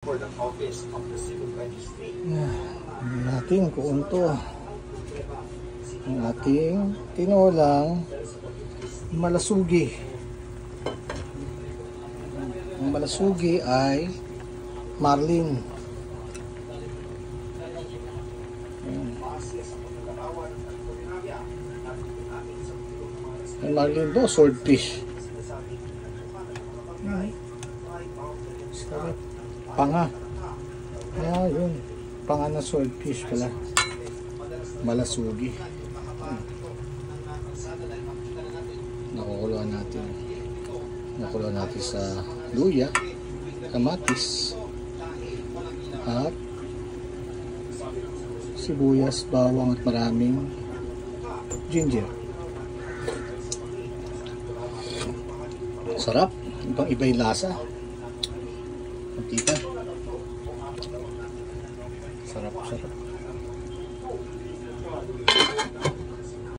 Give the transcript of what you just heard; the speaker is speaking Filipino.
for the office of the civil registry. Natin kung ito ang ating tinolang malasugi. Ang malasugi ay marlin. Ang marlin do swordfish. Panga. Yun. Panga na swordfish pala. Malasugi. Nakukuluan natin. Nakukuluan natin sa luya, kamatis, at sibuyas, bawang at maraming ginger. Sarap. Ibang-iba yung lasa. Kita. Sarap.